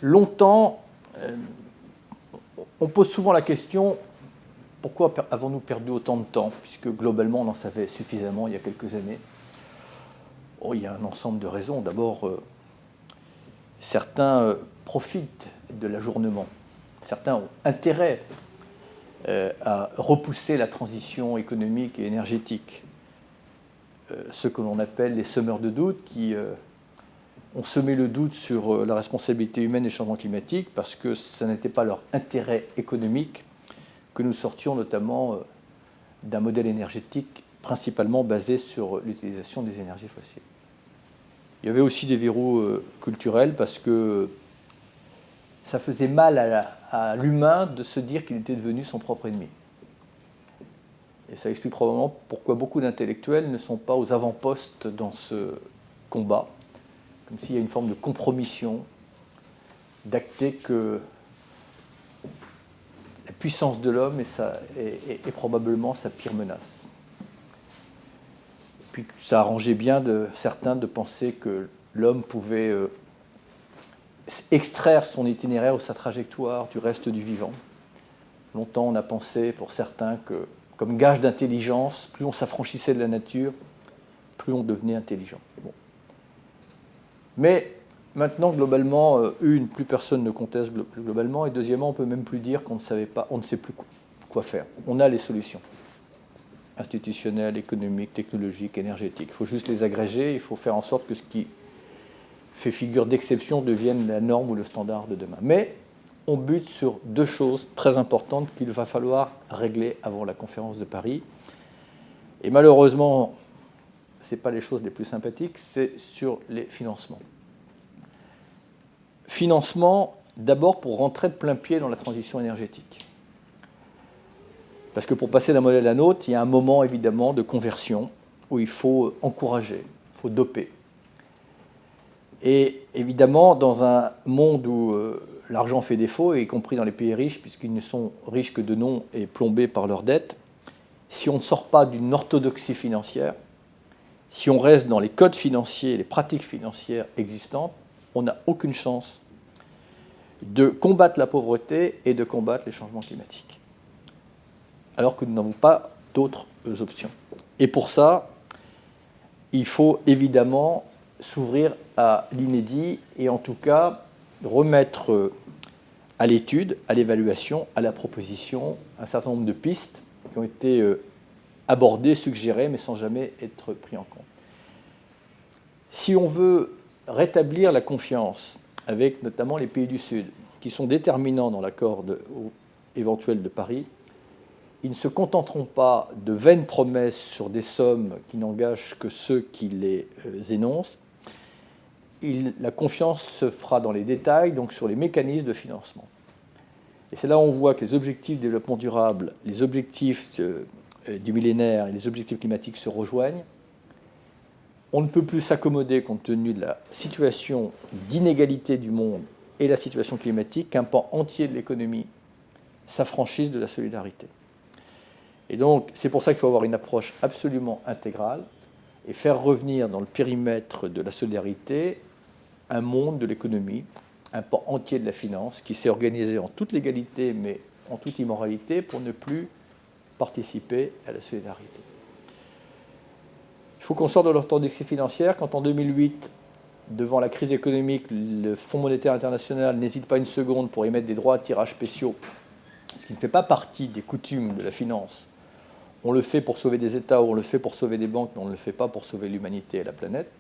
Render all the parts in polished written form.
Longtemps, on pose souvent la question, pourquoi avons-nous perdu autant de temps, puisque globalement on en savait suffisamment il y a quelques années. Oh, il y a un ensemble de raisons. D'abord, certains profitent de l'ajournement. Certains ont intérêt à repousser la transition économique et énergétique. Ceux que l'on appelle les semeurs de doute, qui ont semé le doute sur la responsabilité humaine des changements climatiques, parce que ce n'était pas leur intérêt économique que nous sortions notamment d'un modèle énergétique principalement basé sur l'utilisation des énergies fossiles. Il y avait aussi des verrous culturels, parce que ça faisait mal à l'humain de se dire qu'il était devenu son propre ennemi. Et ça explique probablement pourquoi beaucoup d'intellectuels ne sont pas aux avant-postes dans ce combat, comme s'il y a une forme de compromission, d'acter que la puissance de l'homme est probablement sa pire menace. Et puis ça arrangeait bien certains de penser que l'homme pouvait extraire son itinéraire ou sa trajectoire du reste du vivant. Longtemps, on a pensé, pour certains, que comme gage d'intelligence, plus on s'affranchissait de la nature, plus on devenait intelligent. Bon. Mais maintenant, globalement, plus personne ne conteste globalement, et deuxièmement, on ne peut même plus dire qu'on ne savait pas, on ne sait plus quoi faire. On a les solutions institutionnelles, économiques, technologiques, énergétiques. Il faut juste les agréger, il faut faire en sorte que ce qui fait figure d'exception devienne la norme ou le standard de demain. Mais on bute sur deux choses très importantes qu'il va falloir régler avant la conférence de Paris. Et malheureusement, ce n'est pas les choses les plus sympathiques, c'est sur les financements. Financement, d'abord pour rentrer de plein pied dans la transition énergétique. Parce que pour passer d'un modèle à un autre, il y a un moment évidemment de conversion où il faut encourager, il faut doper. Et évidemment, dans un monde où l'argent fait défaut, y compris dans les pays riches, puisqu'ils ne sont riches que de nom et plombés par leurs dettes, si on ne sort pas d'une orthodoxie financière, si on reste dans les codes financiers, les pratiques financières existantes, on n'a aucune chance de combattre la pauvreté et de combattre les changements climatiques. Alors que nous n'avons pas d'autres options. Et pour ça, il faut évidemment s'ouvrir à l'inédit et en tout cas remettre à l'étude, à l'évaluation, à la proposition un certain nombre de pistes qui ont été abordées, suggérées, mais sans jamais être pris en compte. Si on veut rétablir la confiance avec notamment les pays du Sud, qui sont déterminants dans l'accord éventuel de Paris, ils ne se contenteront pas de vaines promesses sur des sommes qui n'engagent que ceux qui les énoncent. La confiance se fera dans les détails, donc sur les mécanismes de financement. Et c'est là où on voit que les objectifs de développement durable, les objectifs du millénaire et les objectifs climatiques se rejoignent. On ne peut plus s'accommoder, compte tenu de la situation d'inégalité du monde et la situation climatique, qu'un pan entier de l'économie s'affranchisse de la solidarité. Et donc, c'est pour ça qu'il faut avoir une approche absolument intégrale et faire revenir dans le périmètre de la solidarité un monde de l'économie, un pan entier de la finance qui s'est organisé en toute légalité mais en toute immoralité pour ne plus participer à la solidarité. Il faut qu'on sorte de l'orthodoxie financière. Quand en 2008, devant la crise économique, le Fonds monétaire international n'hésite pas une seconde pour émettre des droits à tirage spéciaux, ce qui ne fait pas partie des coutumes de la finance. On le fait pour sauver des États ou on le fait pour sauver des banques, mais on ne le fait pas pour sauver l'humanité et la planète.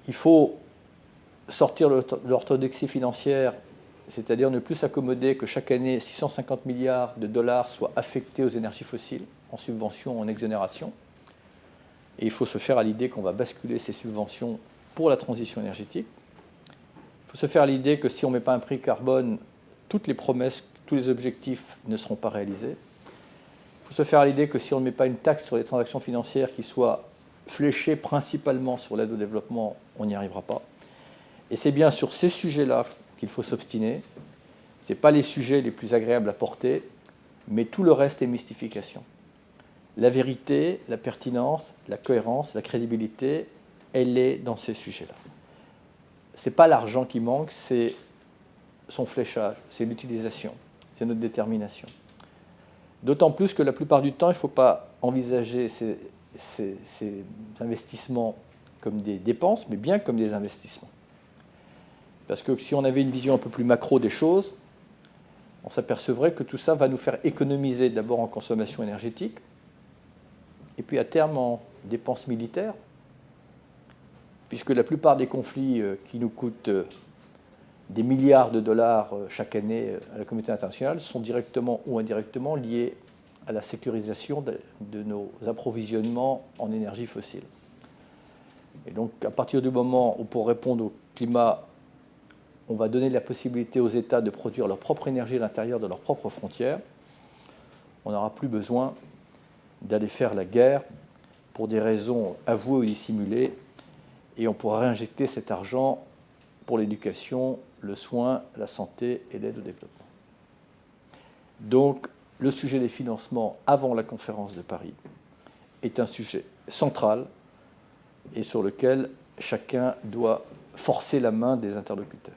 Il faut sortir de l'orthodoxie financière, c'est-à-dire ne plus s'accommoder que chaque année 650 milliards de dollars soient affectés aux énergies fossiles, en subventions, en exonérations. Et il faut se faire à l'idée qu'on va basculer ces subventions pour la transition énergétique. Il faut se faire à l'idée que si on ne met pas un prix carbone, toutes les promesses, tous les objectifs ne seront pas réalisés. Il faut se faire à l'idée que si on ne met pas une taxe sur les transactions financières qui soit fléchée principalement sur l'aide au développement, on n'y arrivera pas. Et c'est bien sur ces sujets-là qu'il faut s'obstiner. Ce n'est pas les sujets les plus agréables à porter, mais tout le reste est mystification. La vérité, la pertinence, la cohérence, la crédibilité, elle est dans ces sujets-là. ce n'est pas l'argent qui manque, c'est son fléchage, c'est l'utilisation, c'est notre détermination. D'autant plus que la plupart du temps, il ne faut pas envisager ces investissements comme des dépenses, mais bien comme des investissements. Parce que si on avait une vision un peu plus macro des choses, on s'apercevrait que tout ça va nous faire économiser d'abord en consommation énergétique, et puis à terme en dépenses militaires, puisque la plupart des conflits qui nous coûtent des milliards de dollars chaque année à la communauté internationale sont directement ou indirectement liés à la sécurisation de nos approvisionnements en énergie fossile. Et donc à partir du moment où pour répondre au climat, on va donner la possibilité aux États de produire leur propre énergie à l'intérieur de leurs propres frontières, on n'aura plus besoin d'aller faire la guerre pour des raisons avouées ou dissimulées, et on pourra réinjecter cet argent pour l'éducation, le soin, la santé et l'aide au développement. Donc, le sujet des financements avant la conférence de Paris est un sujet central et sur lequel chacun doit forcer la main des interlocuteurs.